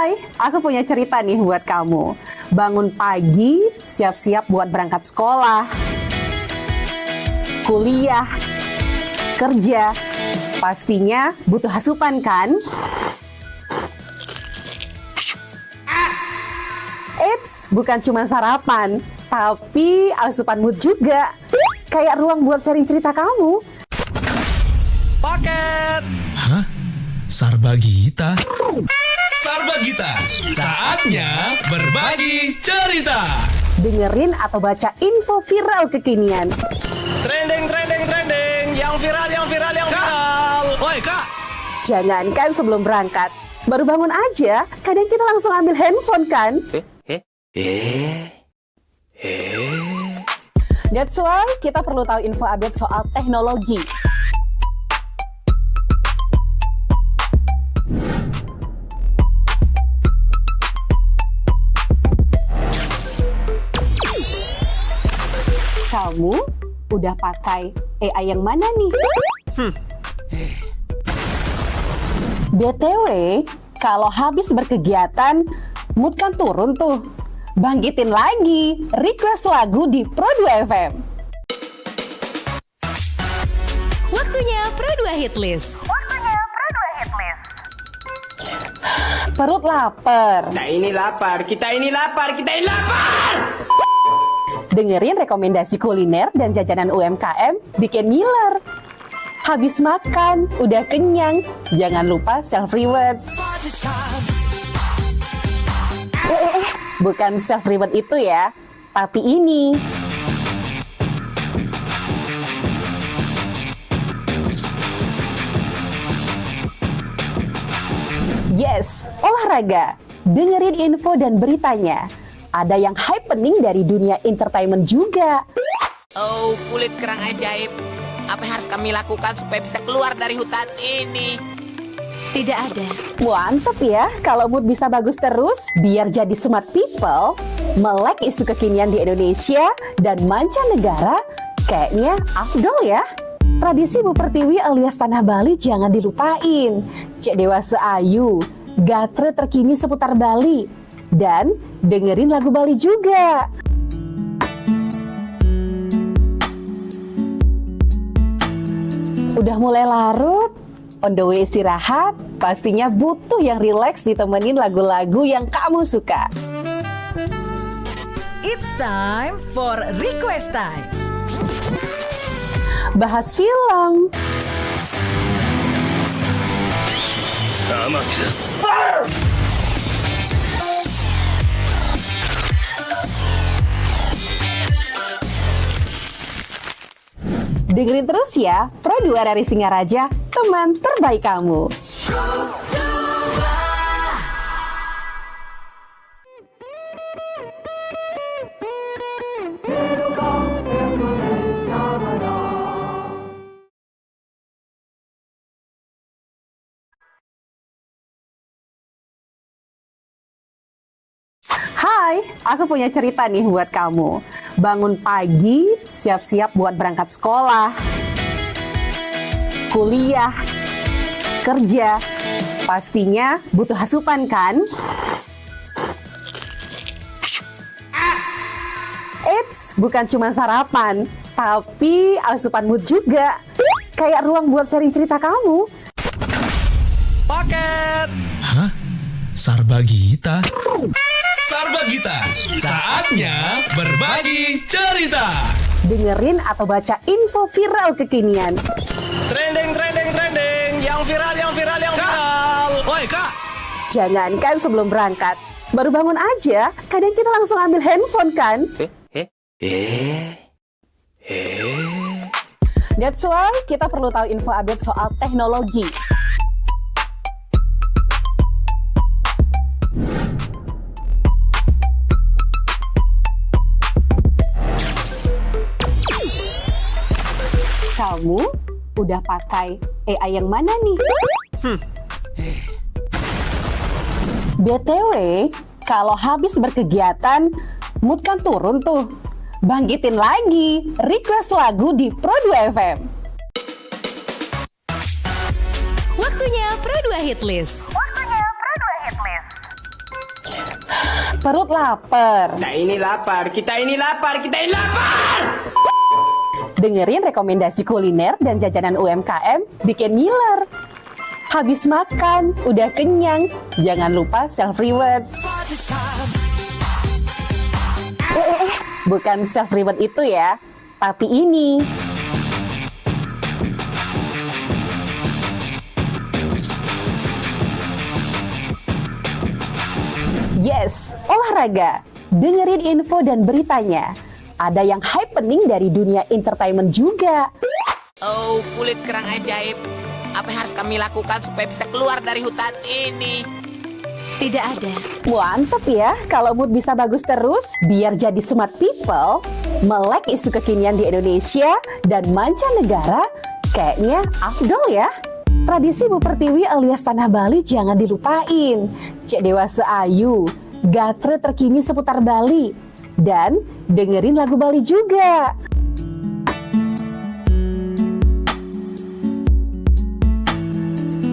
Hai, aku punya cerita nih buat kamu. Bangun pagi, siap-siap buat berangkat sekolah, kuliah, kerja. Pastinya butuh asupan kan? Eits, bukan cuma sarapan, tapi asupan mood juga. Kayak ruang buat sharing cerita kamu. Paket! Hah? Sarbagita? Sarbagita, saatnya berbagi cerita. Dengerin atau baca info viral kekinian. Trending, yang viral. Woi kak! Jangankan sebelum berangkat, baru bangun aja, kadang kita langsung ambil handphone kan? That's why kita perlu tahu info update soal teknologi. Kamu udah pakai AI yang mana nih? BTW, kalau habis berkegiatan, mood kan turun tuh. Bangkitin lagi, request lagu di Pro2 FM. Waktunya Pro2 Hitlist. Perut lapar. Kita ini lapar. Dengerin rekomendasi kuliner dan jajanan UMKM bikin ngiler. Habis makan, udah kenyang, jangan lupa self-reward. Bukan self-reward itu ya, tapi ini. Yes, olahraga. Dengerin info dan beritanya. Ada yang happening dari dunia entertainment juga. Oh, kulit kerang ajaib. Apa yang harus kami lakukan supaya bisa keluar dari hutan ini? Tidak ada. Mantep ya, kalau mood bisa bagus terus, biar jadi smart people, melek isu kekinian di Indonesia dan mancanegara, kayaknya afdol ya. Tradisi Bu Pertiwi alias Tanah Bali jangan dilupain. Cek Dewasa Ayu, gatre terkini seputar Bali. Dan dengerin lagu Bali juga. Udah mulai larut, on the way istirahat, pastinya butuh yang rileks ditemenin lagu-lagu yang kamu suka. It's time for request time. Bahas film, dengerin terus ya, Pro2 dari Singaraja, teman terbaik kamu. Hai, aku punya cerita nih buat kamu. Bangun pagi, siap-siap buat berangkat sekolah, kuliah, kerja. Pastinya butuh asupan kan? Eits, bukan cuma sarapan, tapi asupan mood juga. Kayak ruang buat sharing cerita kamu. Paket! Hah? Sarbagita? Sarbagita, saatnya berbagi cerita. Dengerin atau baca info viral kekinian. Trending, yang viral. Woi kak! Jangankan sebelum berangkat, baru bangun aja, kadang kita langsung ambil handphone kan? That's why kita perlu tahu info update soal teknologi. Kamu udah pakai AI yang mana nih? BTW, kalau habis berkegiatan, mood kan turun tuh. Bangkitin lagi, request lagu di Pro2 FM. Waktunya Pro2 Hitlist. Perut lapar. Kita ini lapar, kita ini lapar, kita ini lapar. Dengerin rekomendasi kuliner dan jajanan UMKM bikin ngiler. Habis makan, udah kenyang, jangan lupa self-reward. Bukan self-reward itu ya, tapi ini. Yes, olahraga. Dengerin info dan beritanya. Ada yang happening dari dunia entertainment juga. Oh, kulit kerang ajaib. Apa yang harus kami lakukan supaya bisa keluar dari hutan ini? Tidak ada. Mantep ya, kalau mood bisa bagus terus, biar jadi smart people, melek isu kekinian di Indonesia dan mancanegara, kayaknya afdol ya. Tradisi Bu Pertiwi alias Tanah Bali jangan dilupain. Cek dewasa ayu, gatre terkini seputar Bali, dan dengerin lagu Bali juga.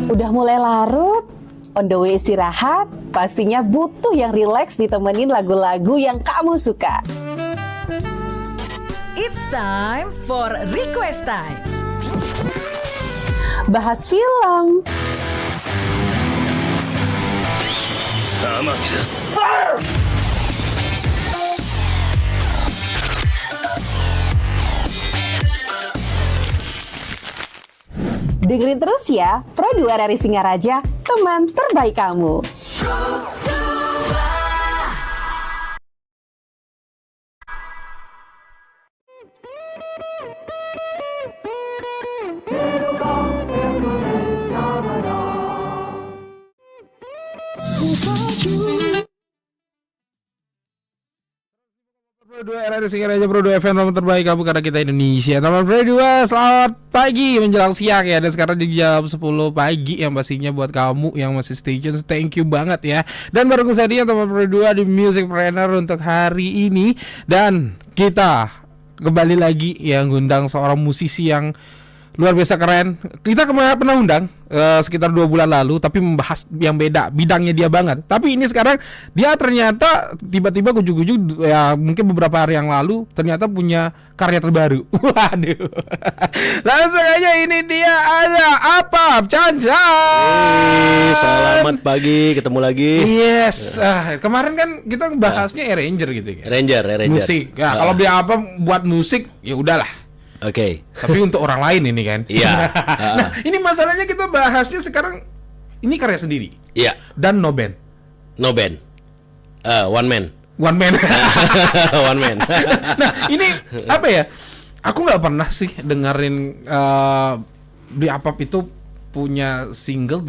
Udah mulai larut, on the way istirahat, pastinya butuh yang rileks ditemenin lagu-lagu yang kamu suka. It's time for Request Time. Bahas film, dengerin terus ya, Pro 2 RRI Singaraja, teman terbaik kamu. Pro 2 RRI Singaraja, Pro 2 FM nomor terbaik kamu karena kita Indonesia. Teman Pro 2, selamat pagi menjelang siang ya. Dan sekarang di jam 10 pagi yang pastinya buat kamu yang masih stay tune, thank you banget ya. Dan baru saya dia teman Pro 2 di Music Planner untuk hari ini. Dan kita kembali lagi yang ngundang seorang musisi yang luar biasa keren. Kita kemarin pernah undang sekitar 2 bulan lalu, tapi membahas yang beda, bidangnya dia banget. Tapi ini sekarang dia ternyata tiba-tiba ujuk-ujuk ya, mungkin beberapa hari yang lalu ternyata punya karya terbaru. Waduh. Langsung aja, ini dia ada Apap Cancang. Selamat pagi, ketemu lagi. Yes. Kemarin kan kita bahasnya arranger gitu kan. Arranger. Musik. Ya, kalau dia apa buat musik ya udahlah. Oke. Tapi untuk orang lain ini kan. Iya. Nah, ini masalahnya kita bahasnya sekarang ini karya sendiri. Iya. Dan no band. No band. One man. One man. One man. Nah, ini apa ya? Aku nggak pernah sih dengerin di Apap itu punya single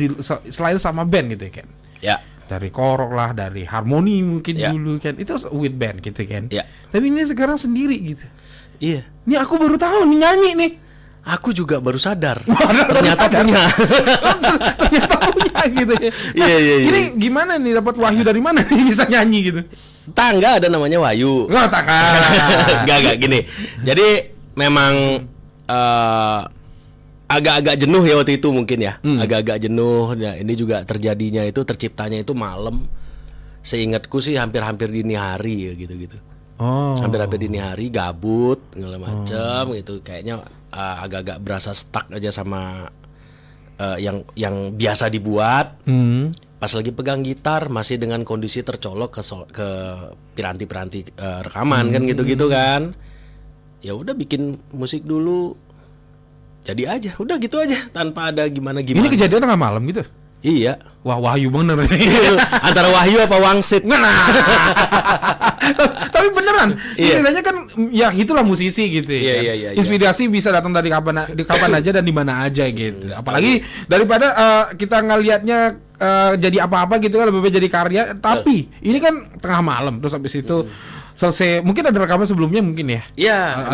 selain sama band gitu kan. Ya. Dari Korok lah, dari Harmoni mungkin Ya. dulu kan. Itu with band gitu kan. Ya. Tapi ini sekarang sendiri gitu. Iya. Ini aku baru tahu nih nyanyi nih. Aku juga baru sadar. Baru Ternyata sadar. punya. Ternyata punya gitu ya. Iya. Ini gimana nih, dapat wahyu dari mana nih bisa nyanyi gitu? Tangga ada namanya Wahyu. Nggak takkan. Enggak gini. Jadi memang agak-agak jenuh ya waktu itu mungkin ya. Agak-agak jenuh. Nah, ini juga terjadinya itu, terciptanya itu malam. Seingatku sih hampir-hampir dini hari ya gitu-gitu. Oh. Hampir-hampir dini hari, gabut segala macam gitu, kayaknya agak-agak berasa stuck aja sama yang biasa dibuat. Pas lagi pegang gitar masih dengan kondisi tercolok ke piranti-piranti rekaman kan gitu-gitu kan. Ya udah bikin musik dulu. Jadi aja, udah gitu aja tanpa ada gimana-gimana. Ini kejadian tengah malam gitu. Iya. Wah, wahyu bener. Antara Wahyu apa Wangsit. Nah. Tapi beneran, Iya. istilahnya kan ya itulah musisi gitu ya. Iya, kan? iya. Inspirasi bisa datang dari kapan aja dan di mana aja gitu. Apalagi daripada kita ngelihatnya jadi apa-apa gitu kan, lebih baik jadi karya. Tapi ini kan tengah malam, terus habis itu selesai, mungkin ada rekaman sebelumnya mungkin ya. Iya,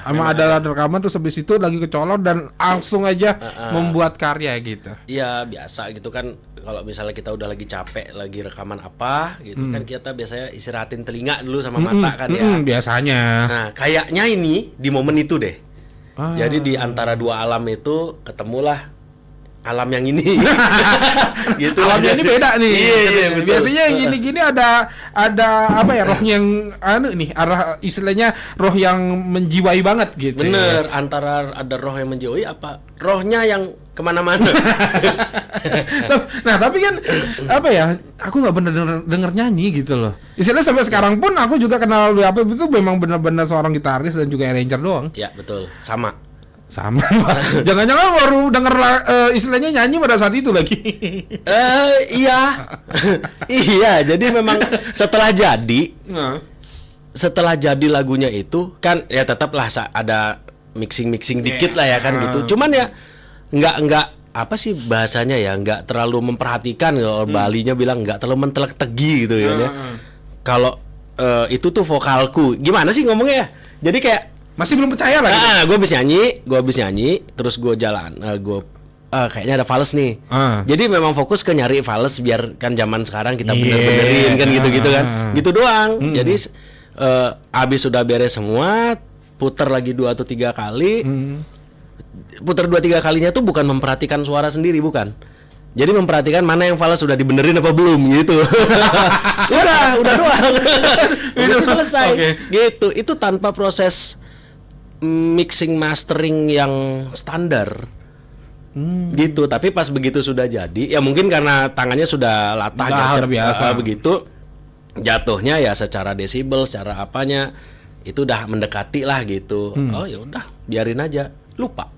Emang ada rekaman, terus habis itu lagi kecolok dan langsung aja membuat karya gitu. Iya, biasa gitu kan. Kalau misalnya kita udah lagi capek, lagi rekaman apa gitu kan, kita biasanya istirahatin telinga dulu sama mata kan ya. Biasanya. Nah, kayaknya ini di momen itu deh. Jadi di antara dua alam itu ketemulah alam yang ini. Gitu. Alamnya ini beda nih. Iya, betul. Biasanya yang gini-gini ada apa ya, roh yang arah istilahnya roh yang menjiwai banget gitu. Bener, antara ada roh yang menjauhi apa rohnya yang kemana-mana. Nah, tapi kan apa ya, aku nggak bener denger nyanyi gitu loh. Istilahnya sampai sekarang pun aku juga kenal Apip itu memang benar-benar seorang gitaris dan juga arranger doang. Ya betul, sama. Jangan-jangan baru denger istilahnya nyanyi pada saat itu lagi. Iya. Iya, jadi memang setelah jadi lagunya itu kan ya tetaplah ada mixing dikit lah ya kan gitu. Cuman ya nggak apa sih bahasanya ya, nggak terlalu memperhatikan. Kalau Balinya bilang nggak terlalu mentelek-tegi gitu ya. Kalau itu tuh vokalku gimana sih ngomongnya ya? Jadi kayak masih belum percaya lah gitu. gue habis nyanyi terus gue jalan, kayaknya ada fals nih. Jadi memang fokus ke nyari fals biar kan zaman sekarang kita bener-benerin kan gitu-gitu kan. Gitu doang. Jadi abis sudah beres semua, putar lagi 2 atau 3 kali. Putar 2-3 kalinya tuh bukan memperhatikan suara sendiri, bukan. Jadi memperhatikan mana yang fals sudah dibenerin apa belum gitu. udah doang. Udah selesai. Gitu. Itu tanpa proses mixing mastering yang standar. Gitu. Tapi pas begitu sudah jadi, ya mungkin karena tangannya sudah latah biasa begitu, jatuhnya ya secara desibel, secara apanya itu udah mendekati lah gitu. Oh ya udah, biarin aja, lupa.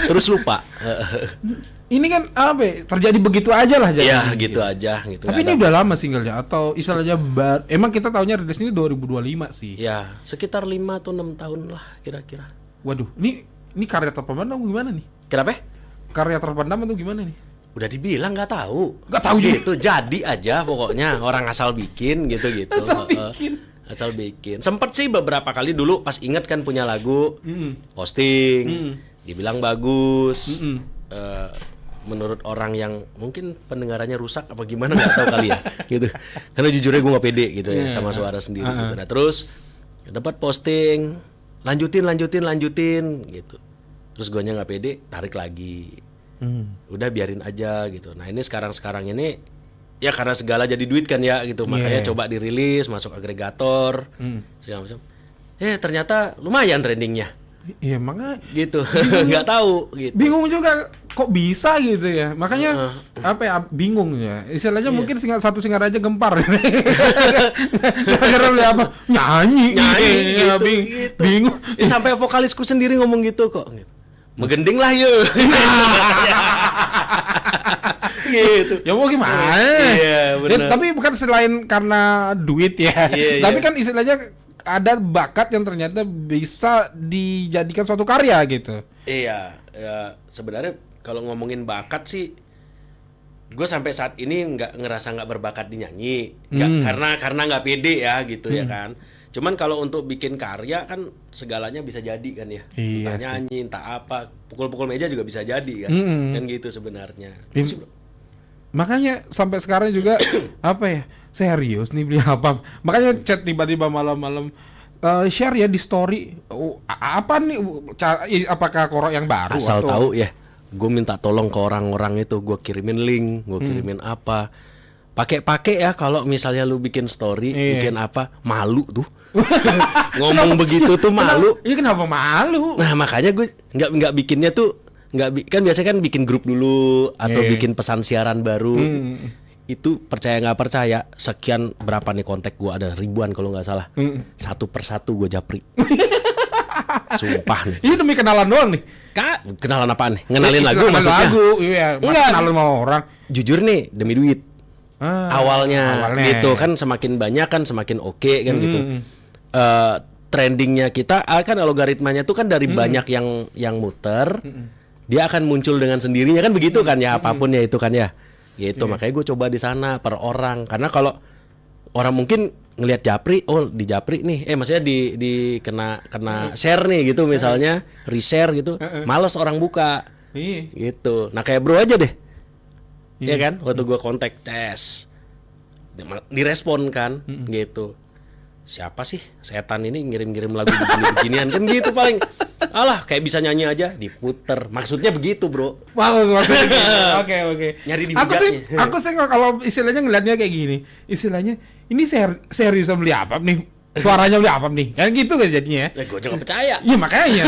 Terus lupa. Ini kan apa ya, terjadi begitu aja lah jadi. Ya gitu aja gitu. Tapi ini udah lama singlenya atau istilahnya emang kita tahunya rilis ini 2025 sih. Ya, sekitar 5 atau 6 tahun lah kira-kira. Waduh, ini karya terpendam gimana nih? Kenapa? Karya terpendam atau gimana nih? Udah dibilang nggak tahu gitu. Jadi aja pokoknya orang asal bikin gitu. Asal bikin. Sempet sih beberapa kali dulu pas inget kan punya lagu, posting, dibilang bagus. Menurut orang yang mungkin pendengarannya rusak apa gimana nggak tahu kali ya gitu. Karena jujurnya gue nggak pede gitu ya sama suara sendiri gitu. Nah terus dapat posting, lanjutin gitu. Terus guanya nggak pede, tarik lagi. Udah biarin aja gitu. Nah ini sekarang ini ya karena segala jadi duit kan ya gitu. Makanya coba dirilis, masuk agregator, segala macam. Ternyata lumayan trendingnya. Iya makanya gitu. Nggak tahu gitu. Bingung juga kok bisa gitu ya. Makanya apa ya, bingung ya. Istilahnya mungkin satu Singaraja gempar. Gara-gara beli apa? Nyanyi gitu. Bingung. Sampai vokalisku sendiri ngomong gitu kok. Megending lah yuk. Gitu. Ya mau gimana? Iya, benar. Tapi bukan selain karena duit ya. Tapi kan istilahnya ada bakat yang ternyata bisa dijadikan suatu karya gitu. Iya, ya sebenarnya kalau ngomongin bakat sih, gue sampai saat ini ngerasa nggak berbakat di nyanyi, karena nggak pede ya gitu ya kan. Cuman kalau untuk bikin karya kan segalanya bisa jadi kan ya. Entah nyanyi, entah apa, pukul-pukul meja juga bisa jadi kan. Kan gitu sebenarnya. Makanya sampai sekarang juga apa ya? Serius nih beli apa? Makanya chat tiba-tiba malam-malam share ya di story. Apa nih? Apakah korok yang baru? Asal tahu ya. Gue minta tolong ke orang-orang itu, gue kirimin link, gue kirimin apa. Pakai ya kalau misalnya lu bikin story, bikin apa, malu tuh. Ngomong begitu tuh malu. Ini kenapa malu? Nah makanya gue nggak bikinnya tuh kan biasanya kan bikin grup dulu atau bikin pesan siaran baru. Itu percaya nggak percaya, sekian berapa nih kontak gue, ada ribuan kalau nggak salah. Satu persatu gue japri. Sumpah nih. Ini demi kenalan doang nih. Kak, kenalan apaan nih? Ngenalin lagu maksudnya? Lagu, iya. Enggak, kenalan sama orang. Jujur nih, demi duit. Awalnya gitu kan, semakin banyak kan semakin oke kan gitu. Trendingnya kita kan algoritmanya tuh kan dari banyak yang muter, dia akan muncul dengan sendirinya kan begitu kan ya, apapun ya itu kan ya. Gitu, makanya gue coba di sana per orang, karena kalau orang mungkin ngelihat japri, oh di japri nih, maksudnya di kena share nih gitu misalnya, reshare gitu, males orang buka, gitu. Nah kayak bro aja deh, ya kan, waktu gue kontak tes, direspon kan, gitu. siapa sih setan ini ngirim-ngirim lagu begini-beginian kan gitu paling. Alah kayak bisa nyanyi aja diputer. Maksudnya begitu, Bro. Maksudnya gitu. Oke. Nyari di Aku sih kalau istilahnya ngelihatnya kayak gini. Istilahnya ini seriusan beli apa nih? Suaranya beli apa nih? Kan gitu kan jadinya. Ya gue juga gak percaya. Iya makanya.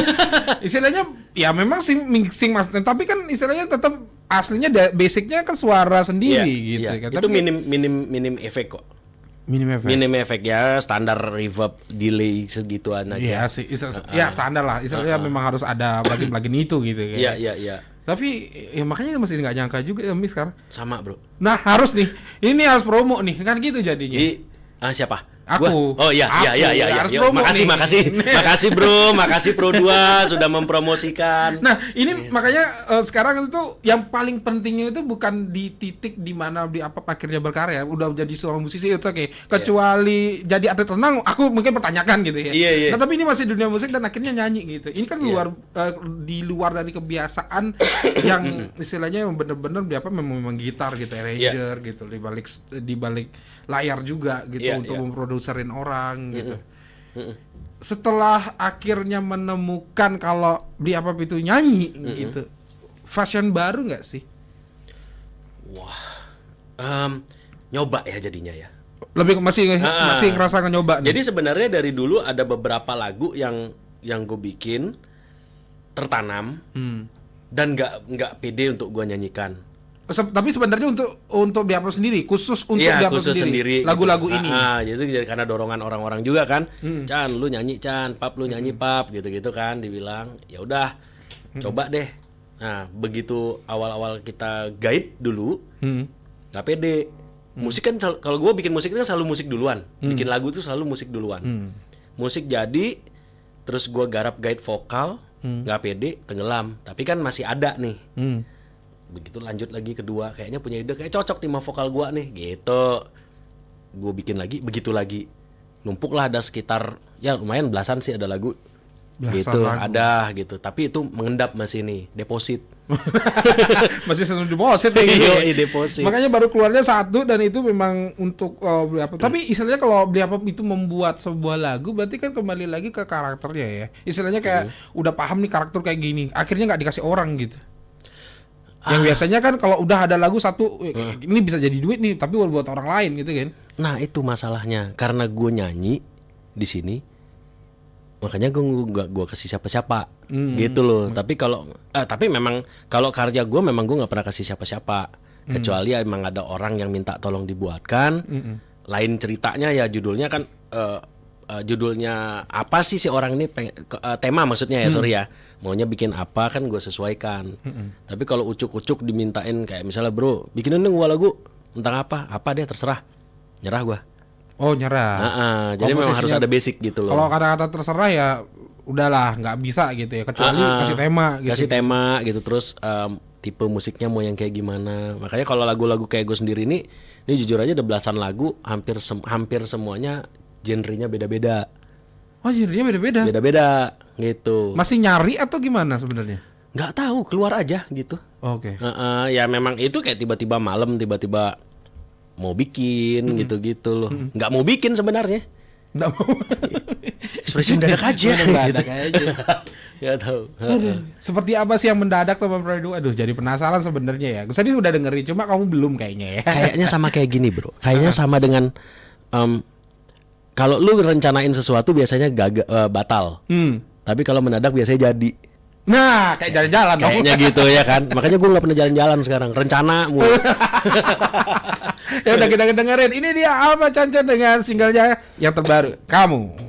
Istilahnya ya memang mixing mas, tapi kan istilahnya tetap aslinya basicnya kan suara sendiri gitu kan. Itu Tapi minim efek kok. minim efek. Minim efek ya, standar reverb, delay segituan Iya aja. sih, ya standar lah. Istilahnya memang harus ada plugin itu gitu kan. Iya. Tapi ya makanya masih nggak nyangka juga ya Mi sekarang. Sama, Bro. Nah harus nih, ini harus promo nih kan gitu jadinya. Siapa? Aku. Gua? Oh iya. Harus Yo, promo makasih, nih. makasih Bro, makasih Pro 2 sudah mempromosikan. Nah ini makanya sekarang itu yang paling pentingnya itu bukan di titik di mana di apa akhirnya berkarya, udah jadi seorang musisi itu oke. Kecuali jadi atlet renang, aku mungkin pertanyakan gitu ya. Iya. Nah tapi ini masih dunia musik dan akhirnya nyanyi gitu. Ini kan di luar dari kebiasaan yang istilahnya yang bener-bener memang gitar gitu, arranger gitu di balik layar juga gitu untuk memproduserin orang gitu. Setelah akhirnya menemukan kalau beli apa itu nyanyi gitu, fashion baru nggak sih? Nyoba ya jadinya ya. Lebih masih ngerasa nyoba nih. Jadi sebenarnya dari dulu ada beberapa lagu yang gue bikin tertanam dan nggak pede untuk gue nyanyikan. Tapi sebenarnya untuk Biapro sendiri, khusus untuk Biapro sendiri, lagu-lagu gitu. ini. Jadi karena dorongan orang-orang juga kan. Chan, lu nyanyi Chan, Pap lu nyanyi Pap, gitu-gitu kan dibilang. Ya udah, coba deh. Nah, begitu awal-awal kita guide dulu, nggak pede. Musik kan kalau gue bikin musik itu kan selalu musik duluan. Bikin lagu tuh selalu musik duluan. Musik jadi, terus gue garap guide vokal, nggak pede, tenggelam. Tapi kan masih ada nih. Begitu lanjut lagi kedua, kayaknya punya ide kayak cocok nih sama vokal gua nih gitu. Gue bikin lagi, begitu lagi numpuk lah, ada sekitar ya lumayan belasan sih ada lagu gitu lagu. Ada gitu, tapi itu mengendap masih nih deposit. Masih satu deposit nih gitu. Deposit. Makanya baru keluarnya satu dan itu memang untuk beli apa. Tapi istilahnya kalau beli apa itu membuat sebuah lagu berarti kan kembali lagi ke karakternya ya. Istilahnya kayak udah paham nih karakter kayak gini, akhirnya nggak dikasih orang gitu. Yang biasanya kan kalau udah ada lagu satu ini bisa jadi duit nih, tapi buat orang lain gitu kan. Nah itu masalahnya, karena gue nyanyi di sini, makanya gue kasih siapa-siapa gitu loh. Tapi memang kalau karya gue memang gue nggak pernah kasih siapa-siapa, kecuali emang ada orang yang minta tolong dibuatkan. Lain ceritanya ya judulnya kan judulnya apa sih si orang ini tema maksudnya ya, sorry ya, maunya bikin apa kan gue sesuaikan. Tapi kalau ucuk-ucuk dimintain kayak misalnya bro bikinin dong gua lagu tentang apa deh terserah, nyerah gua. Oh nyerah. Jadi memang harus ada basic gitu loh. Kalau kata-kata terserah ya udahlah nggak bisa gitu ya, kecuali kasih tema gitu. Kasih tema gitu, terus tipe musiknya mau yang kayak gimana. Makanya kalau lagu-lagu kayak gue sendiri ini jujur aja ada belasan lagu, hampir semuanya genrenya beda-beda. Oh, genrenya beda-beda. Beda-beda gitu. Masih nyari atau gimana sebenarnya? Nggak tahu, keluar aja gitu. Oke. Ya memang itu kayak tiba-tiba malam tiba-tiba mau bikin gitu-gitu loh. Nggak mau bikin sebenarnya. Nggak mau. Ekspresi mendadak aja. Mendadak aja. Nggak tahu. Seperti apa sih yang mendadak teman Fredo? Aduh, jadi penasaran sebenarnya ya. Gue tadi udah dengerin, cuma kamu belum kayaknya ya. Kayaknya sama kayak gini bro. Kayaknya sama dengan kalau lu rencanain sesuatu biasanya batal. Tapi kalau mendadak biasanya jadi. Nah, kayak jalan-jalan dong. Kayaknya gitu ya kan. Makanya gue nggak pernah jalan-jalan sekarang. Rencana mulu. Ya udah kita dengerin. Ini dia Alma Chancan dengan singlenya yang terbaru, Kamu.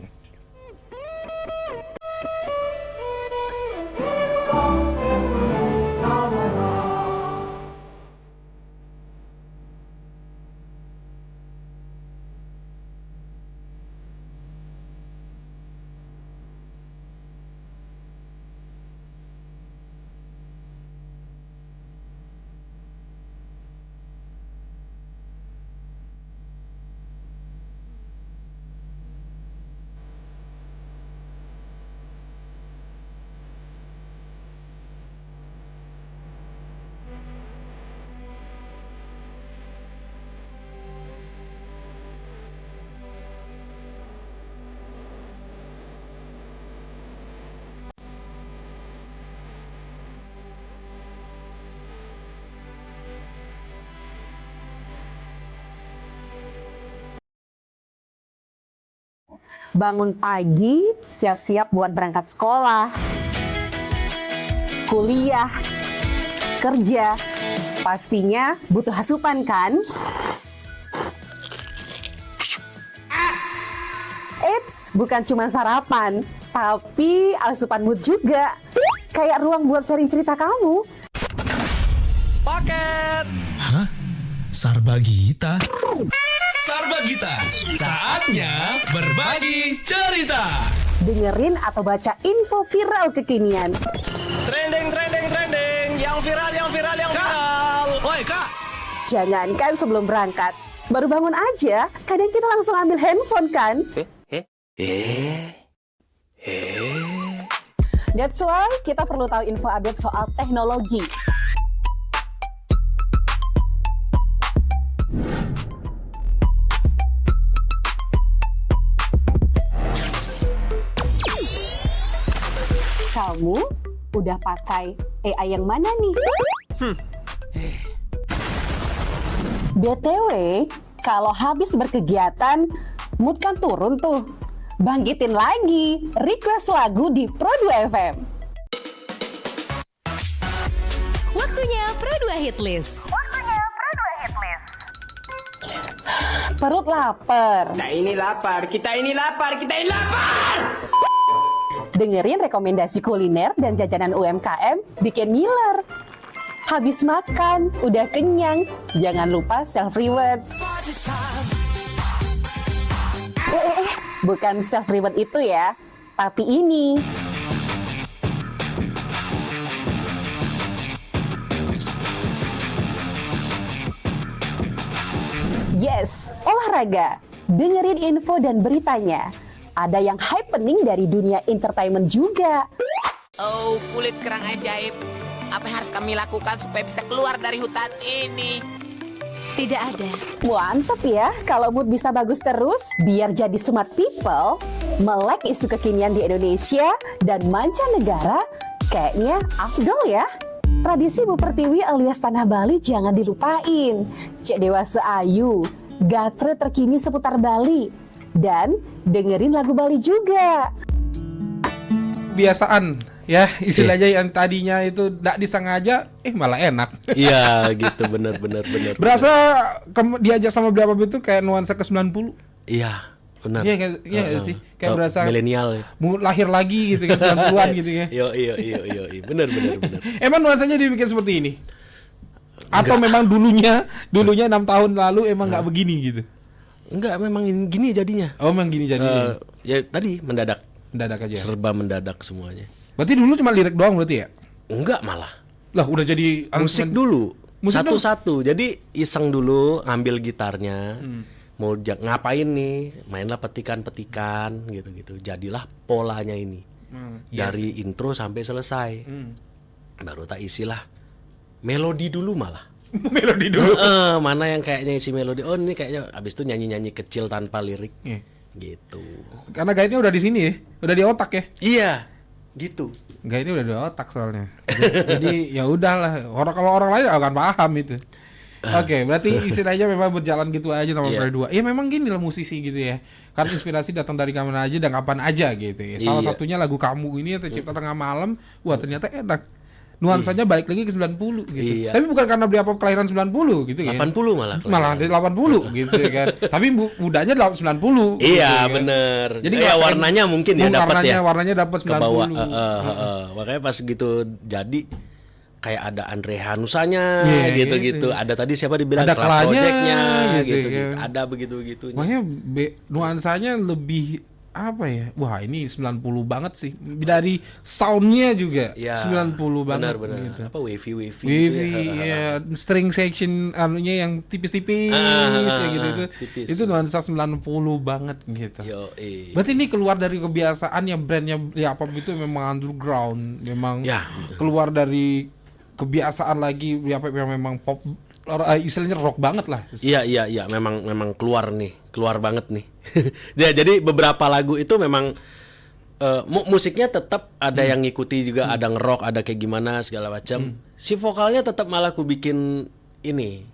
Bangun pagi, siap-siap buat berangkat sekolah, kuliah, kerja. Pastinya butuh asupan kan? Eits, bukan cuma sarapan, tapi asupan mood juga. Kayak ruang buat sharing cerita kamu. Paket. Hah? Sarbagita? Sarbagita, saatnya berbagi cerita. Dengerin atau baca info viral kekinian. Trending, trending, trending. Yang viral, yang viral, yang viral. Woi, Kak. Jangankan sebelum berangkat, baru bangun aja, kadang kita langsung ambil handphone kan? That's why kita perlu tahu info update soal teknologi. Kamu udah pakai AI yang mana nih? BTW, kalau habis berkegiatan, mood kan turun tuh. Bangkitin lagi, request lagu di Pro2 FM. Waktunya Pro2 Hitlist. Perut lapar. Kita ini lapar, kita ini lapar, kita ini lapar! Dengerin rekomendasi kuliner dan jajanan UMKM bikin ngiler. Habis makan, udah kenyang, jangan lupa self-reward. Bukan self-reward itu ya, tapi ini. Yes, olahraga. Dengerin info dan beritanya. Ada yang happening dari dunia entertainment juga. Oh, kulit kerang ajaib. Apa yang harus kami lakukan supaya bisa keluar dari hutan ini? Tidak ada. Mantep ya, kalau mood bisa bagus terus, biar jadi smart people, melek isu kekinian di Indonesia dan mancanegara, kayaknya afdol ya. Tradisi Bu Pertiwi alias Tanah Bali jangan dilupain. Cek Dewasa Ayu, gatre terkini seputar Bali. Dan dengerin lagu Bali juga. Kebiasaan ya, istilahnya yang tadinya itu tidak disengaja, malah enak. Iya gitu, benar. Berasa diajak sama berapa itu kayak nuansa ke 90. Iya, benar. Iya sih. Kayak berasa milenial. Lahir lagi gitu kan 90-an gitu ya. Iya. Benar. Emang nuansanya dibikin seperti ini? Atau memang dulunya 6 tahun lalu emang nggak begini gitu? Enggak, memang gini jadinya. Oh, memang gini jadinya. Ya tadi mendadak Mendadak aja. serba mendadak semuanya. Berarti dulu cuma lirik doang berarti ya? Enggak, malah Lah udah jadi musik dulu. Musik Satu-satu. Jadi iseng dulu ngambil gitarnya. Mau ngapain nih? Mainlah petikan-petikan gitu-gitu. Jadilah polanya ini. Dari intro sampai selesai. Baru tak isilah melodi dulu malah. Melodi dulu. Mana yang kayaknya isi melodi. Oh, ini kayaknya abis itu nyanyi-nyanyi kecil tanpa lirik. Iya. Gitu. Karena guide-nya udah di sini ya. Udah di otak ya. Iya, gitu. Guide-nya udah di otak soalnya. Jadi ya udahlah. Kalau orang lain akan paham itu. Oke, berarti istilahnya memang berjalan gitu aja sama Pro2. Ya memang gini lah musisi gitu ya. Karena inspirasi datang dari kapan aja dan kapan aja gitu ya. Salah satunya lagu Kamu ini atau Cipta Tengah Malam. Wah, ternyata enak. Nuansanya balik lagi ke 90 gitu. Iya. Tapi bukan karena beliau kelahiran 90 gitu kan. 80 malah. Malah dari 80 gitu kan. Tapi mudanya 90. Iya, gitu, kan. bener. Jadi ya warnanya mungkin ya dapat ya. Warnanya dapat 90. Kebawa. Makanya pas gitu jadi kayak ada Andre Hanusanya gitu-gitu. Ada tadi siapa dibilang ada Club kelanya Project-nya gitu. kan. Ada begitu-begitunya. Makanya nuansanya lebih apa ya? Wah, ini 90 banget sih. Dari soundnya juga Ya, 90 banget benar. gitu. Apa wavy Wavy, gitu ya, string section anunya yang tipis-tipis ya gitu itu. tipis. Itu nuansa 90 banget gitu. Yo, Berarti ini keluar dari kebiasaan yang brandnya ya apa itu memang underground, memang Ya, keluar dari kebiasaan lagi ya apa yang memang pop istilahnya rock banget lah. Iya, memang keluar banget nih. Ya, jadi beberapa lagu itu memang musiknya tetap ada yang ngikuti juga, ada ngerock, ada kayak gimana segala macam. Si vokalnya tetap malah aku bikin ini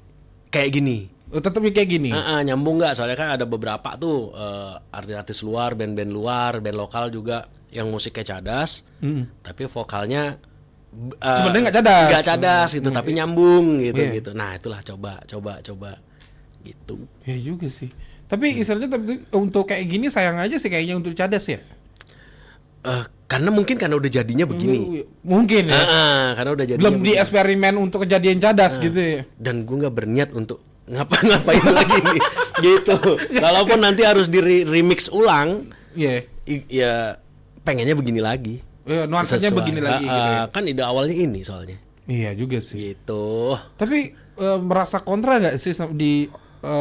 kayak gini. Tetap kayak gini. Nyambung nggak? Soalnya kan ada beberapa tuh artis-artis luar, band-band luar, band lokal juga yang musiknya cadas, tapi vokalnya sebenarnya nggak cadas gitu, tapi nyambung gitu. Nah itulah coba gitu. Ya juga sih. Tapi istilahnya untuk kayak gini sayang aja sih kayaknya untuk cadas ya. Karena udah jadinya begini. Mungkin ya. Karena udah jadinya belum di eksperimen untuk kejadian cadas gitu ya. Dan gue nggak berniat untuk ngapain lagi nih gitu. Walaupun nanti harus di remix ulang, ya pengennya begini lagi. Nuansanya begini lagi gitu ya. Kan ide awalnya ini soalnya. Iya juga sih. Gitu. Tapi merasa kontra nggak sih di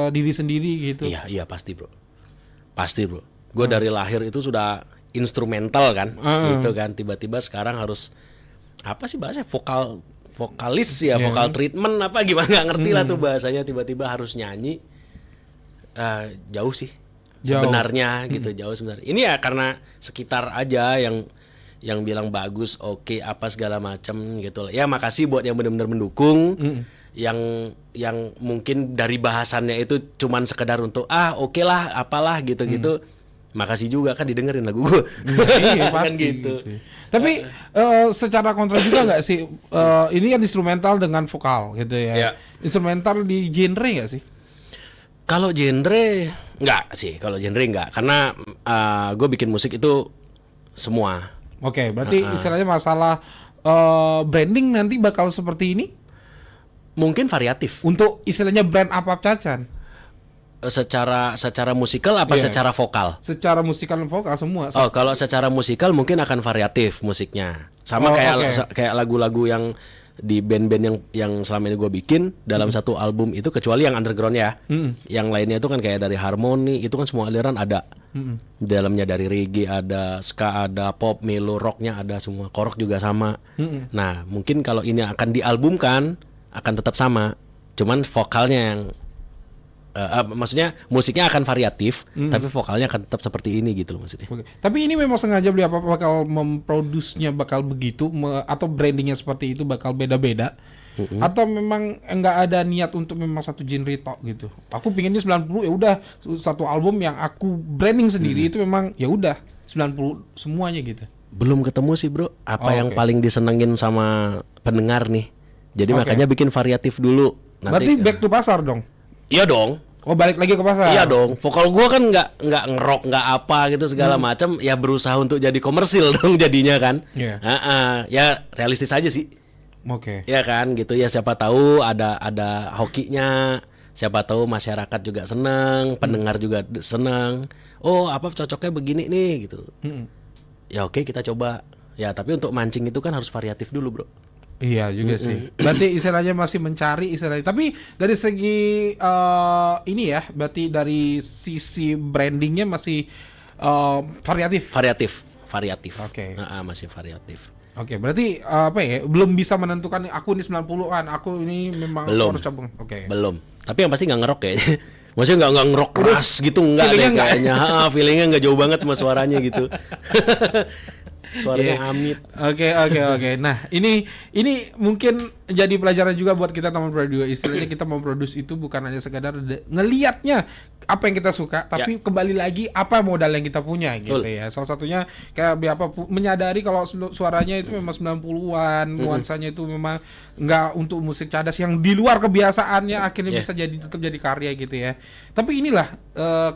diri sendiri gitu? Iya pasti bro. Gue dari lahir itu sudah instrumental kan, gitu kan. Tiba-tiba sekarang harus apa sih bahasa vokalis ya, vokal treatment apa gimana nggak ngerti lah tuh bahasanya. Tiba-tiba harus nyanyi, jauh sih sebenarnya gitu, jauh sebenarnya. Ini ya karena sekitar aja yang bilang bagus, oke, apa segala macam gitu. Ya makasih buat yang benar-benar mendukung, yang mungkin dari bahasannya itu cuman sekedar untuk oke lah, apalah gitu-gitu. Makasih juga kan didengerin lagu gue. Iya pasti kan gitu. Tapi secara kontra juga nggak sih? Ini kan instrumental dengan vokal gitu ya. Instrumental di genre nggak sih? Kalau genre nggak sih. Kalau genre nggak, karena gue bikin musik itu semua. Oke, berarti istilahnya masalah branding nanti bakal seperti ini? Mungkin variatif. Untuk istilahnya brand apa Cacan? Secara musikal apa secara vokal? Secara musikal dan vokal semua. Oh, kalau secara musikal mungkin akan variatif musiknya. Sama kayak lagu-lagu yang di band-band yang selama ini gue bikin dalam satu album itu, kecuali yang underground ya. Yang lainnya itu kan kayak dari harmoni, itu kan semua aliran ada. Di dalamnya dari reggae ada, ska ada, pop, melo, rocknya ada semua. Korok juga sama. Nah, mungkin kalau ini akan dialbumkan akan tetap sama. Cuman vokalnya yang maksudnya musiknya akan variatif, tapi vokalnya akan tetap seperti ini gitu loh maksudnya. Tapi ini memang sengaja beli apa bakal memproduksinya bakal begitu atau brandingnya seperti itu bakal beda-beda, atau memang enggak ada niat untuk memang satu genre tok gitu. Aku pinginnya 90 ya udah satu album yang aku branding sendiri itu memang ya udah 90 semuanya gitu. Belum ketemu sih bro, yang paling disenengin sama pendengar nih. Jadi makanya bikin variatif dulu. Berarti back to pasar dong. Iya dong. Oh balik lagi ke pasar. Iya dong. Vokal gua kan nggak ngerok nggak apa gitu segala macam. Ya berusaha untuk jadi komersil dong jadinya kan. Ya realistis aja sih. Oke. Ya kan gitu ya, siapa tahu ada hokinya. Siapa tahu masyarakat juga senang, pendengar juga senang. Oh apa cocoknya begini nih gitu. Ya oke kita coba. Ya tapi untuk mancing itu kan harus variatif dulu bro. Iya juga sih. Berarti istilahnya masih mencari istilahnya. Tapi dari segi ini ya, berarti dari sisi brandingnya masih variatif. Oke. Masih variatif. Oke, berarti apa ya? Belum bisa menentukan aku ini 90-an, aku ini memang belum. harus cabang. Oke. Belum. Tapi yang pasti nggak ngerok kayaknya. Maksudnya nggak ngerok keras gitu, enggak deh kayaknya. Feelingnya nggak jauh banget sama suaranya gitu. Suaranya amit. Oke. Nah, ini mungkin jadi pelajaran juga buat kita teman radio. Istilahnya kita mau produce itu bukan hanya sekadar ngelihatnya apa yang kita suka, tapi kembali lagi apa modal yang kita punya gitu ya. Salah satunya kayak menyadari kalau suaranya itu memang 90-an, nuansanya itu memang enggak untuk musik cadas yang di luar kebiasaannya, akhirnya bisa tetap jadi karya gitu ya. Tapi inilah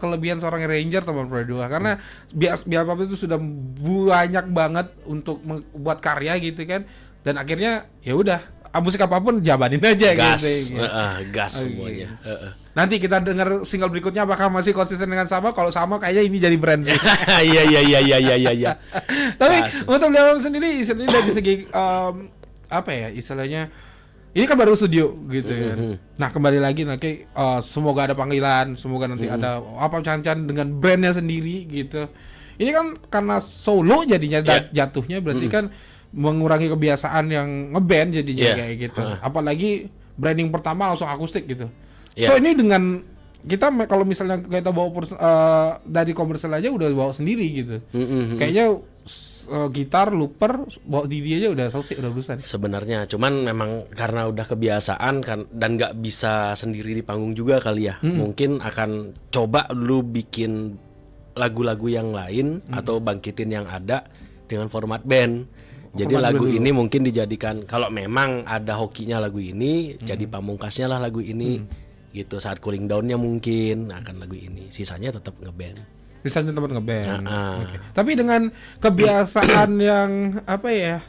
kelebihan seorang Ranger teman radio, karena biar itu sudah banyak banget untuk membuat karya gitu kan, dan akhirnya ya udah musik apapun jabanin aja gas, gitu. Gas semuanya. Nanti kita dengar single berikutnya apakah masih konsisten dengan sama. Kalau sama kayaknya ini jadi brand sih. Iya. Tapi untuk beliau sendiri istilahnya dari segi apa ya istilahnya, ini kan baru studio gitu ya. Nah kembali lagi nanti semoga ada panggilan, semoga nanti ada apa Can dengan brandnya sendiri gitu. Ini kan karena solo jadinya jatuhnya berarti kan mengurangi kebiasaan yang ngeband jadinya kayak gitu. Apalagi branding pertama langsung akustik gitu. So ini dengan kalau misalnya kita bawa dari komersial aja udah bawa sendiri gitu. Kayaknya gitar, looper, bawa Didi aja udah selesai, udah urusan. Sebenarnya, cuman memang karena udah kebiasaan kan dan nggak bisa sendiri di panggung juga kali ya. Mungkin akan coba dulu bikin lagu-lagu yang lain atau bangkitin yang ada dengan format band. Jadi Format lagu band ini mungkin dijadikan kalau memang ada hokinya lagu ini, jadi pamungkasnya lah lagu ini. Gitu saat cooling downnya mungkin akan lagu ini. Sisanya tetap ngeband. Misalnya tempat ngeband. Oke. Tapi dengan kebiasaan yang apa ya?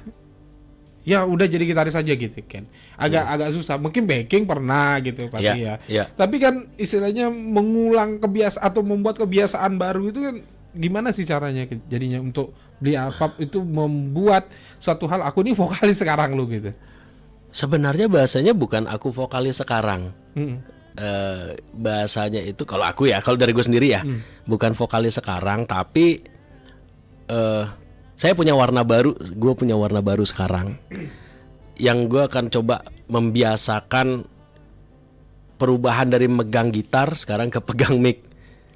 Ya udah jadi gitaris aja gitu kan. Agak susah. Mungkin backing pernah gitu pasti ya. Tapi kan istilahnya mengulang kebiasaan atau membuat kebiasaan baru itu kan gimana sih caranya jadinya untuk beli apa itu membuat suatu hal aku nih vokalis sekarang lu gitu. Sebenarnya bahasanya bukan aku vokalis sekarang. Bahasanya itu kalau aku ya, kalau dari gue sendiri ya, bukan vokalis sekarang, tapi saya punya warna baru, gue punya warna baru sekarang, yang gue akan coba membiasakan perubahan dari megang gitar sekarang ke pegang mic.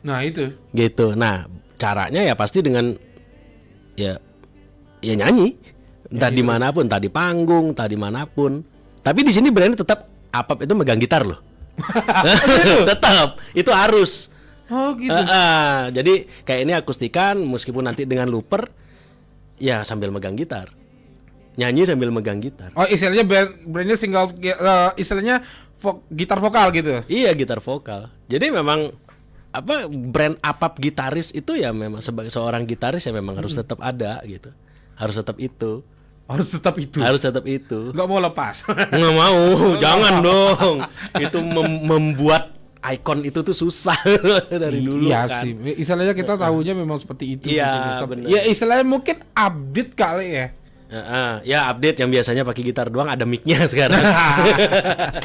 Nah itu. Gitu. Nah caranya ya pasti dengan ya nyanyi, entah dimanapun, entah di panggung, entah dimanapun. Tapi di sini brandnya tetap Apap itu megang gitar loh. Tetap itu harus. Oh gitu. Jadi kayak ini akustikan meskipun nanti dengan looper ya sambil megang gitar. Nyanyi sambil megang gitar. Oh istilahnya brandnya single istilahnya gitar vokal gitu. Iya gitar vokal. Jadi memang apa brand Apap gitaris itu ya memang sebagai seorang gitaris ya memang harus tetap ada gitu. Harus tetap itu. Harus tetap itu. Harus tetap itu. Nggak mau lepas. Nggak mau, jangan dong. Itu membuat ikon itu tuh susah dari dulu iya kan. Sih. Istilahnya kita tahunya memang seperti itu. Iya benar. Ya istilahnya mungkin update kali ya. Ya update yang biasanya pakai gitar doang ada mic-nya sekarang.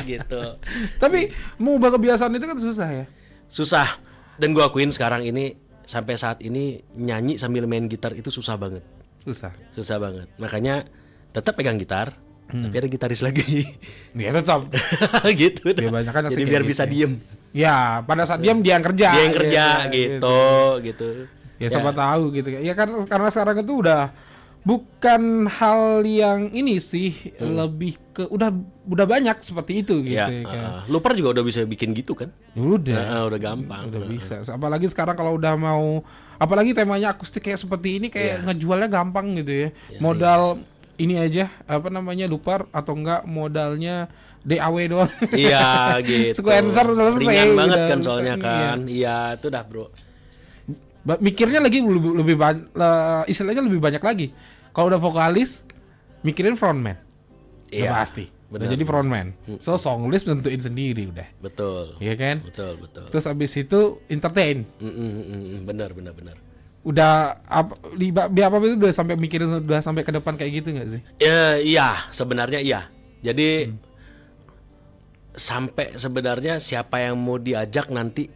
Gitu. Tapi mau ubah kebiasaan itu kan susah ya. Susah. Dan gua akuin sekarang ini sampai saat ini nyanyi sambil main gitar itu susah banget. Susah banget. Makanya tetap pegang gitar, tapi ada gitaris lagi. Ya tetap. Gitu. Kan jadi biar bisa diem. Ya, pada saat diam dia yang kerja. Dia yang kerja gitu. Ya siapa tahu gitu. Ya kan karena sekarang itu udah bukan hal yang ini sih, lebih ke udah banyak seperti itu gitu ya. Looper juga udah bisa bikin gitu kan? Udah gampang. Udah bisa. Apalagi sekarang kalau udah mau apalagi temanya akustik kayak seperti ini kayak ngejualnya gampang gitu ya. Modal ini aja apa namanya looper atau enggak modalnya DAW doang. Iya gitu. Sequencer selesai. Ringan banget kan soalnya kan. Iya itu dah bro. Mikirnya lagi lebih istilahnya lebih banyak lagi. Kalau udah vokalis mikirin frontman. Iya pasti. Udah jadi frontman. So song list nentuin sendiri udah. Betul. Iya kan? Betul. Terus abis itu entertain. Benar. Udah apa itu udah sampai mikirin udah sampai ke depan kayak gitu nggak sih? Iya, sebenarnya iya. Jadi sampai sebenarnya siapa yang mau diajak nanti.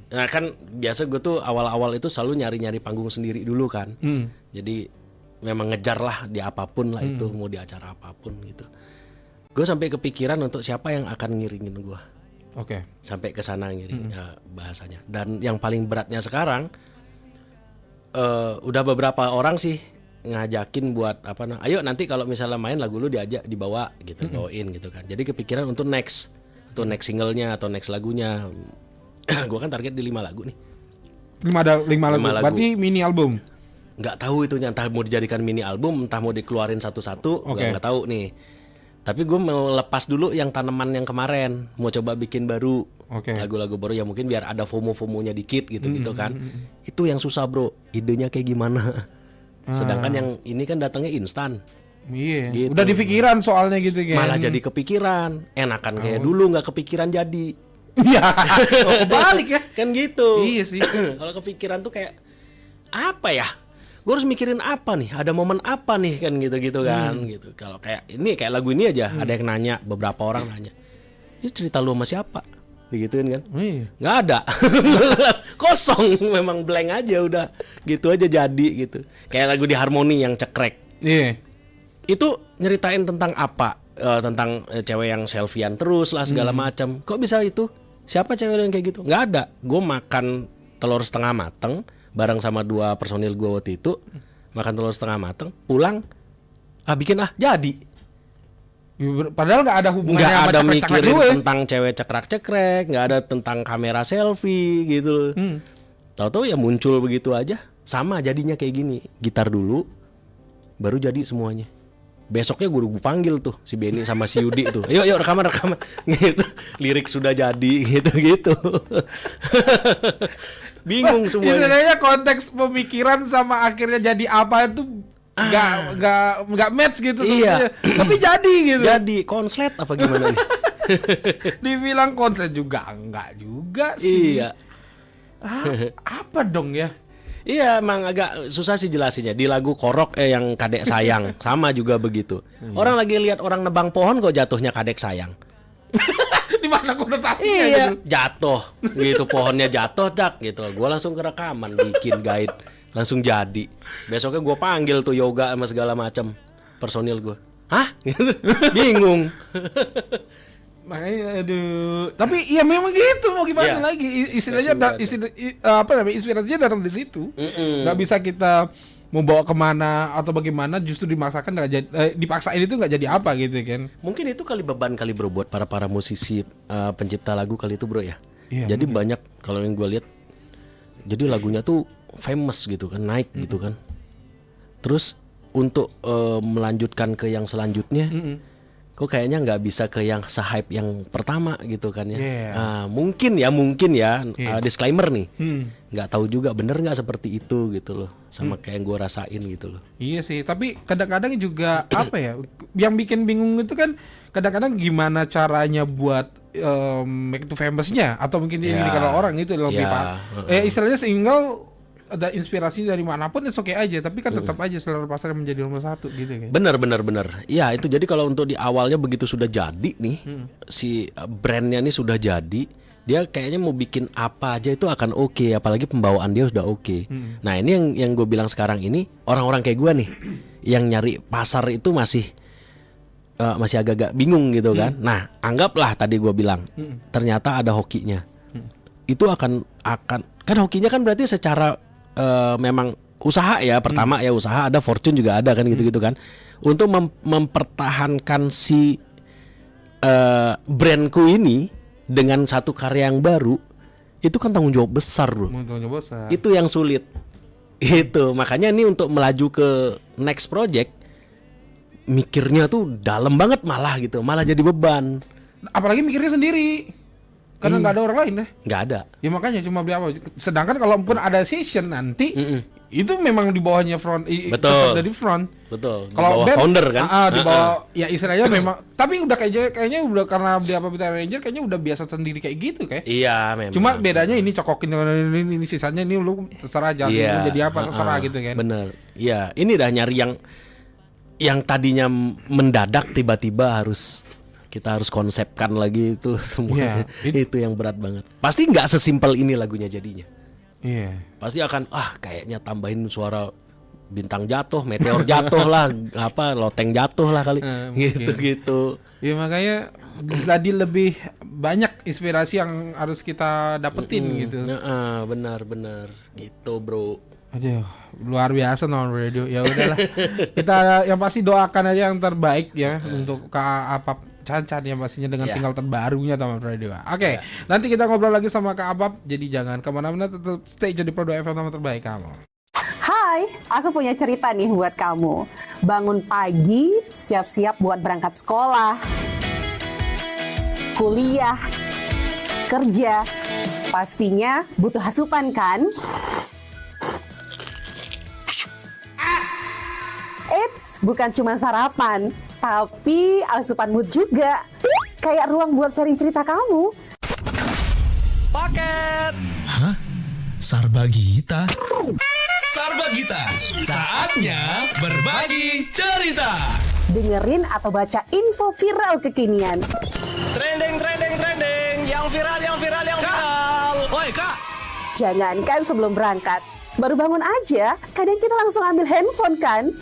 Nah kan biasa gue tuh awal-awal itu selalu nyari-nyari panggung sendiri dulu kan. Jadi memang ngejar lah di apapun lah itu mau di acara apapun gitu. Gue sampai kepikiran untuk siapa yang akan ngiringin gue. Oke. Sampai ke sana ngiring bahasanya. Dan yang paling beratnya sekarang udah beberapa orang sih ngajakin buat ayo nanti kalau misalnya main lagu lu dibawa gitu, bawain gitu kan. Jadi kepikiran untuk next singlenya atau next lagunya. Gue kan target di 5 lagu nih. 5 lagu. Berarti mini album. Nggak tahu itu entah mau dijadikan mini album, entah mau dikeluarin satu-satu, nggak tahu nih. Tapi gue mau lepas dulu yang tanaman yang kemarin, mau coba bikin baru. Lagu-lagu baru ya mungkin biar ada FOMO-FOMO-nya dikit gitu kan. Itu yang susah bro, idenya kayak gimana. Sedangkan yang ini kan datangnya instan. Iya. Gitu. Udah dipikiran soalnya gitu kan. Malah jadi kepikiran, enakan kayak dulu nggak kepikiran jadi. Iya. Kebalik ya. Kan gitu. Iya sih. Kalau kepikiran tuh kayak apa ya? Gue harus mikirin apa nih? Ada momen apa nih kan gitu kan gitu. Kalau kayak lagu ini aja ada yang nanya, beberapa orang nanya. Ini cerita lu sama siapa? Digituin kan? Nggak ada. Kosong, memang blank aja udah. Gitu aja jadi gitu. Kayak lagu di Harmoni yang cekrek. Iya. Itu nyeritain tentang apa? Tentang cewek yang selfiean terus lah segala macam. Kok bisa itu? Siapa cewek yang kayak gitu? Nggak ada. Gue makan telur setengah mateng bareng sama 2 personil gue waktu itu. Makan telur setengah mateng, pulang, bikin jadi. Padahal nggak ada hubungannya Nggak sama ada cekrek-cekrek mikirin dulu ya. tentang cewek cekrek-cekrek, nggak ada tentang kamera selfie gitu. Tahu-tahu ya muncul begitu aja. Sama jadinya kayak gini. Gitar dulu, baru jadi semuanya. Besoknya gue panggil tuh si Benny sama si Yudi tuh. Yuk rekaman gitu. Lirik sudah jadi gitu. Bingung semuanya. Istilahnya konteks pemikiran sama akhirnya jadi apa itu nggak match gitu. Iya. Tapi jadi gitu. Jadi konslet apa gimana nih? Dibilang konslet juga enggak juga sih. Iya. Apa dong ya? Iya, emang agak susah sih jelasinnya. Di lagu Korok yang Kadek Sayang sama juga begitu. Orang lagi lihat orang nebang pohon kok jatuhnya Kadek Sayang. Di mana konotasinya Iya, gitu? jatuh gitu, pohonnya jatuh gitu. Gue langsung ke rekaman, bikin guide, langsung jadi. Besoknya gue panggil tuh yoga sama segala macam personil gue. Hah? Gitu. Bingung. Makanya aduh. Tapi iya memang gitu, mau gimana Iya. lagi? Istilahnya inspirasinya datang di situ. Nggak bisa kita mau bawa kemana atau bagaimana, justru dimaksakan nggak jadi, dipaksain itu nggak jadi apa gitu kan? Mungkin itu kali beban kali bro buat para musisi pencipta lagu kali itu bro ya. Iya, Jadi banyak kalau yang gue lihat, jadi lagunya tuh famous gitu kan, naik gitu kan. Terus untuk melanjutkan ke yang selanjutnya, kok kayaknya nggak bisa ke yang se-hype yang pertama gitu kan ya. Mungkin ya disclaimer nih, nggak tahu juga bener nggak seperti itu gitu loh, sama kayak yang gue rasain gitu loh. Iya sih, tapi kadang-kadang juga apa ya, yang bikin bingung itu kan kadang-kadang gimana caranya buat make itu famousnya, atau mungkin ini kalau orang itu lebih istilahnya single ada inspirasi dari manapun itu oke aja, tapi kan tetap aja selera pasar menjadi nomor 1 gitu kan. Bener. Iya itu jadi kalau untuk di awalnya begitu sudah jadi nih, si brandnya nih sudah jadi, dia kayaknya mau bikin apa aja itu akan oke, apalagi pembawaan dia sudah oke. Nah ini yang gue bilang sekarang ini, orang-orang kayak gue nih yang nyari pasar itu masih agak-agak bingung gitu kan. Nah anggaplah tadi gue bilang ternyata ada hokinya, itu akan kan hokinya kan berarti secara memang usaha ya, pertama ya usaha, ada fortune juga ada kan gitu-gitu kan, untuk mempertahankan si brandku ini dengan satu karya yang baru, itu kan tanggung jawab besar bro. Itu yang sulit itu, makanya nih untuk melaju ke next project mikirnya tuh dalam banget, malah jadi beban, apalagi mikirnya sendiri. Karena nggak ada orang lain deh. Nggak ada. Ya makanya cuma beli apa. Sedangkan kalaupun ada session nanti, itu memang di bawahnya front. Betul. Dari front. Betul. Di Kalau bawah founder kan. Di bawah, ya istilahnya memang. Tapi udah kayaknya udah karena dia Peter Ranger kayaknya udah biasa sendiri kayak gitu kayak. Iya memang. Cuma bedanya ini cokokin ini sisanya ini lu terserah aja jadi apa terserah gitu kan. Bener. Iya. Ini dah nyari yang tadinya mendadak tiba-tiba kita harus konsepkan lagi itu semuanya. Itu yang berat banget. Pasti nggak sesimpel ini lagunya jadinya. Iya. Pasti akan kayaknya tambahin suara bintang jatuh, meteor jatuh lah, loteng jatuh lah kali. Gitu. Ya makanya jadi lebih banyak inspirasi yang harus kita dapetin gitu. Benar gitu bro. Aduh, luar biasa non radio. Ya udahlah. Kita yang pasti doakan aja yang terbaik ya untuk Kak Cancan yang pastinya dengan single terbarunya teman radio. Oke, nanti kita ngobrol lagi sama Kak Abab. Jadi jangan kemana-mana, tetap stay jadi Pro 2 FM teman terbaik kamu. Hai, aku punya cerita nih buat kamu. Bangun pagi, siap-siap buat berangkat sekolah, kuliah, kerja. Pastinya butuh asupan kan? Eits, bukan cuma sarapan, tapi asupan mood juga. Kayak ruang buat sharing cerita kamu. Paket. Hah? Sarbagita? Sarbagita, saatnya berbagi cerita. Dengerin atau baca info viral kekinian. Trending, yang viral. Woi kak. Jangankan sebelum berangkat, baru bangun aja, kadang kita langsung ambil handphone kan?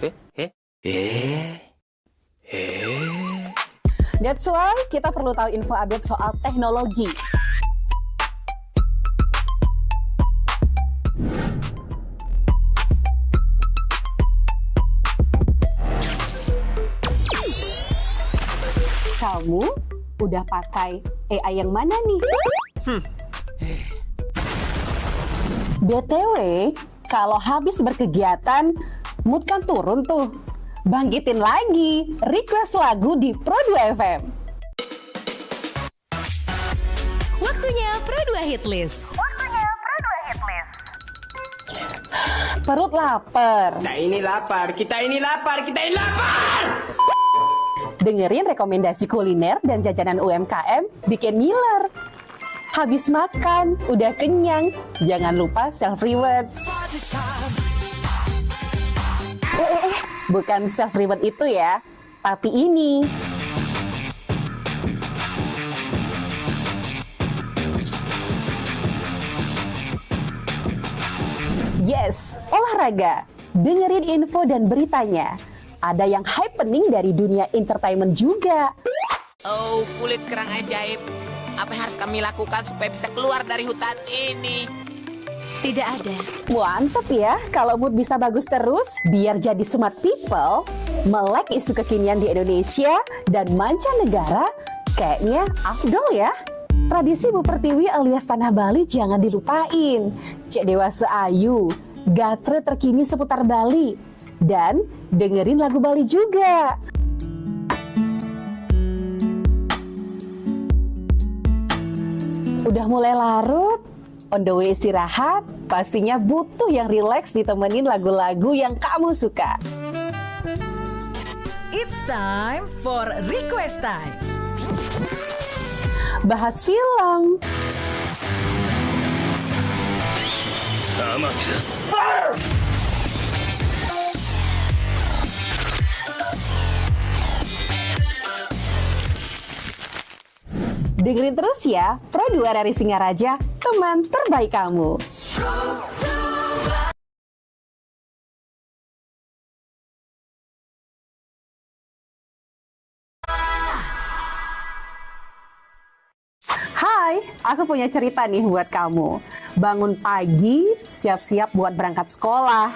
That's why kita perlu tahu info update soal teknologi. Udah pakai AI yang mana nih? BTW, kalau habis berkegiatan, mood kan turun tuh. Bangkitin lagi, request lagu di Pro2 FM. Waktunya Pro2 Hit List. Perut lapar. Kita ini lapar, kita ini lapar, kita ini lapar! Dengerin rekomendasi kuliner dan jajanan UMKM bikin ngiler. Habis makan, udah kenyang, jangan lupa self-reward. Bukan self-reward itu ya, tapi ini. Yes, olahraga. Dengerin info dan beritanya. Ada yang happening dari dunia entertainment juga. Oh, kulit kerang ajaib. Apa yang harus kami lakukan supaya bisa keluar dari hutan ini? Tidak ada. Mantep ya, kalau mood bisa bagus terus, biar jadi smart people, melek isu kekinian di Indonesia dan mancanegara, kayaknya afdol ya. Tradisi Bu Pertiwi alias Tanah Bali jangan dilupain. Cek Dewasa Ayu, gatre terkini seputar Bali. Dan dengerin lagu Bali juga. Udah mulai larut, on the way istirahat, pastinya butuh yang rileks ditemenin lagu-lagu yang kamu suka. It's time for Request Time. Bahas film, dengerin terus ya, Pro2 RRI Singaraja, teman terbaik kamu. Hai, aku punya cerita nih buat kamu. Bangun pagi, siap-siap buat berangkat sekolah,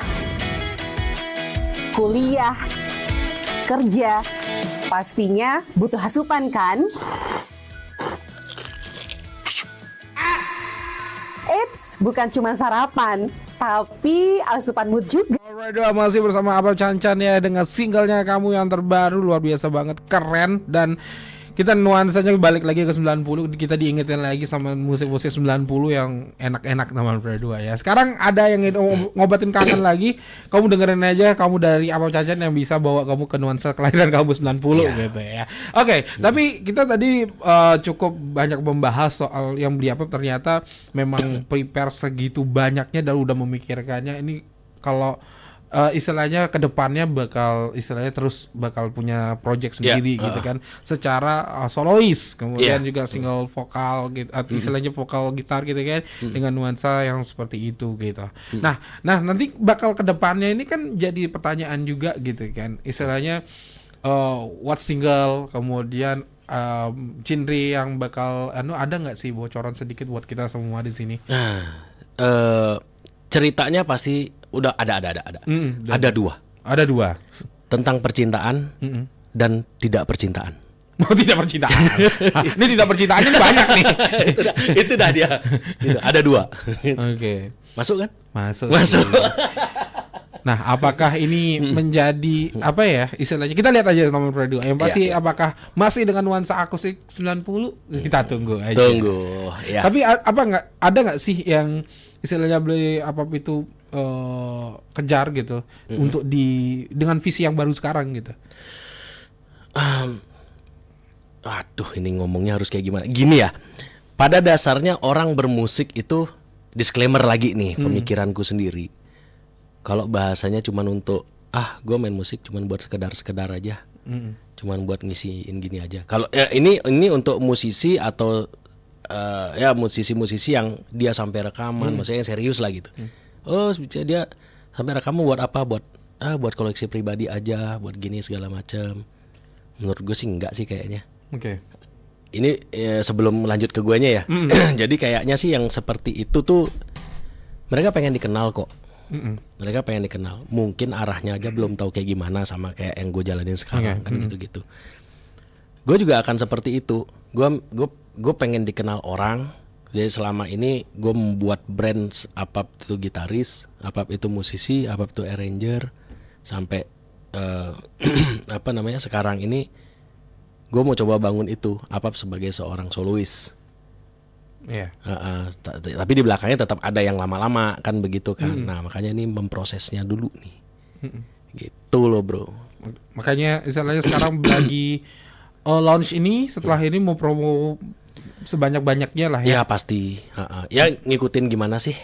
kuliah, kerja. Pastinya butuh asupan kan? Eits, bukan cuma sarapan, tapi asupan mood juga. Alright, masih bersama Abang Cancan ya dengan singlenya kamu yang terbaru, luar biasa banget, keren. Dan kita nuansanya balik lagi ke 90, kita diingetin lagi sama musik-musik 90 yang enak-enak teman Pro2 ya. Sekarang ada yang ngobatin kangen lagi, kamu dengerin aja, kamu dari Abang Cancan yang bisa bawa kamu ke nuansa kelahiran kamu 90 gitu ya. Oke, tapi kita tadi cukup banyak membahas soal yang beli apa, ternyata memang prepare segitu banyaknya dan udah memikirkannya ini kalau istilahnya kedepannya bakal istilahnya terus bakal punya project sendiri gitu kan, secara solois, kemudian juga single vokal gitu, istilahnya vokal gitar gitu kan, dengan nuansa yang seperti itu gitu. Nah nanti bakal kedepannya ini kan jadi pertanyaan juga gitu kan, istilahnya what single, kemudian genre yang bakal ada nggak sih bocoran sedikit buat kita semua di sini? Ceritanya pasti udah ada. Ada dua tentang percintaan dan tidak percintaan. Oh, tidak percintaan. Ini tidak percintaan ini banyak nih. itu dah dia. Gitu. Ada dua. Oke. Masuk kan? Masuk. Nah, apakah ini menjadi apa ya istilahnya? Kita lihat aja nomor Pro2. Yang pasti apakah masih dengan nuansa akustik 90? Kita tunggu aja. Tunggu. Ya. Tapi ada nggak sih yang istilahnya beli apa itu kejar gitu untuk dengan visi yang baru sekarang gitu? Aduh, ini ngomongnya harus kayak gimana? Gini ya. Pada dasarnya orang bermusik itu disclaimer lagi nih, pemikiranku sendiri. Kalau bahasanya cuman untuk gue main musik cuman buat sekedar aja. Cuman buat ngisiin gini aja. Kalau ini untuk musisi atau ya musisi-musisi yang dia sampai rekaman, maksudnya yang serius lah gitu. Oh, dia sampai rekaman buat apa? Buat koleksi pribadi aja, buat gini segala macam. Menurut gue sih enggak sih kayaknya. Oke. Ini sebelum lanjut ke guanya ya. Jadi kayaknya sih yang seperti itu tuh mereka pengen dikenal kok. Mereka pengen dikenal. Mungkin arahnya aja belum tahu kayak gimana sama kayak yang gue jalanin sekarang kan gitu-gitu. gue juga akan seperti itu. Gue pengen dikenal orang. Jadi selama ini gue membuat brand, apa itu gitaris, apa itu musisi, apa itu arranger, sampai apa namanya sekarang ini gue mau coba bangun itu apa sebagai seorang solois. Iya. Tapi di belakangnya tetap ada yang lama-lama kan begitu kan. Nah makanya ini memprosesnya dulu nih. Gitu loh bro. Makanya istilahnya sekarang lagi launch ini, setelah ini mau promo sebanyak-banyaknya lah ya. Ya pasti. Ya ngikutin gimana sih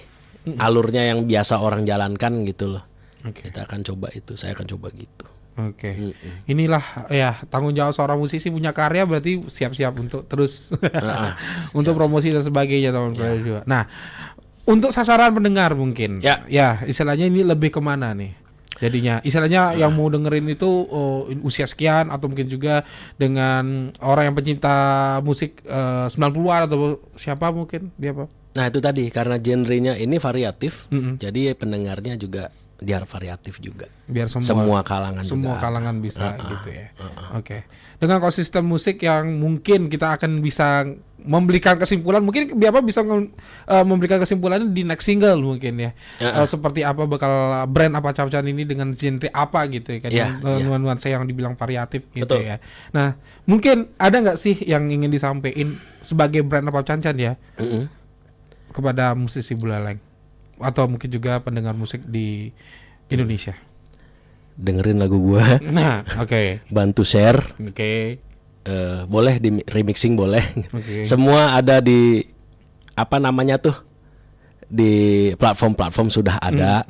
alurnya yang biasa orang jalankan gitu loh. Kita akan coba itu. Saya akan coba gitu. Oke. Inilah ya tanggung jawab seorang musisi punya karya, berarti siap-siap untuk terus untuk promosi dan sebagainya teman-teman juga. Nah, untuk sasaran pendengar mungkin. Ya, istilahnya ini lebih kemana nih? Jadinya istilahnya yang mau dengerin itu usia sekian atau mungkin juga dengan orang yang pencinta musik 90-an atau siapa mungkin dia apa? Nah, itu tadi karena genrenya ini variatif. Jadi pendengarnya juga biar variatif juga. Biar semua kalangan bisa gitu ya. Oke. Dengan ekosistem musik yang mungkin kita akan bisa memberikan kesimpulan, mungkin biapa bisa memberikan kesimpulannya di next single mungkin ya. Seperti apa bakal brand apa Capcan ini dengan genre apa gitu ya kan. Nuansa yang dibilang variatif gitu. Betul. Ya. Nah, mungkin ada nggak sih yang ingin disampaikan sebagai brand apa Capcan ya? Kepada musisi Buleleng atau mungkin juga pendengar musik di Indonesia. Dengerin lagu gua. Nah, oke. Bantu share. Oke. Boleh di remixing boleh. Semua ada di apa namanya tuh? Di platform-platform sudah ada.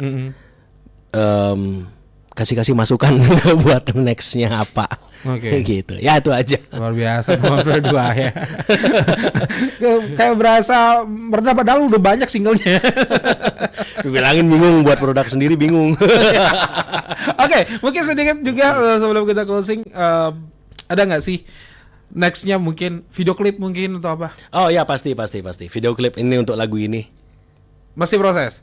Kasih masukan buat nextnya apa. Gitu. Ya itu aja. Luar biasa teman berdua ya. Kayak berasa merendah padahal udah banyak singlenya. Bilangin bingung buat produk sendiri bingung. Oke, mungkin sedikit juga sebelum kita closing, ada nggak sih nextnya mungkin video klip mungkin atau apa? Oh ya pasti. Video klip ini untuk lagu ini. Masih proses?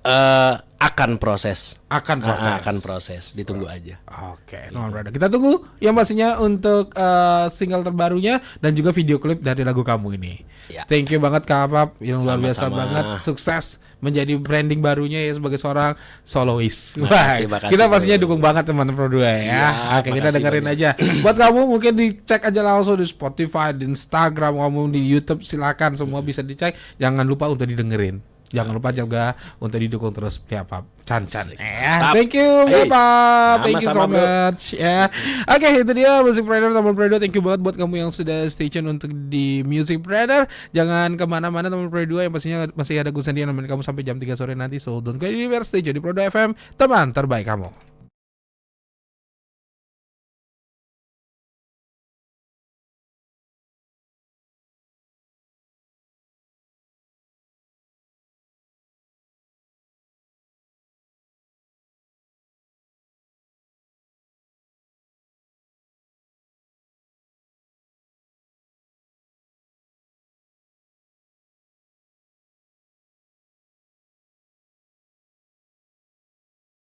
Akan proses. Akan proses. Ditunggu aja. Oke, kita tunggu yang pastinya untuk single terbarunya dan juga video klip dari lagu kamu ini. Thank you banget Kak Apap, yang luar biasa banget, sukses menjadi branding barunya ya sebagai seorang solois. Makasih, kita pastinya dukung banget teman-teman berdua ya. Oke, kita dengerin aja. Buat kamu mungkin dicek aja langsung di Spotify, di Instagram, kamu di YouTube silakan semua bisa dicek. Jangan lupa untuk didengerin. Jangan lupa juga untuk didukung terus Piapap Cancan. Thank you Piapap. Thank you so much. Ya. Oke, itu dia Music Trader teman Predo. Thank you banget buat kamu yang sudah stay tune untuk di Music Trader. Jangan kemana-mana teman Predo, yang pastinya masih ada Gus Sandian nemenin kamu sampai jam 3 sore nanti. So don't go anywhere, stay tune di Predo FM, teman terbaik kamu.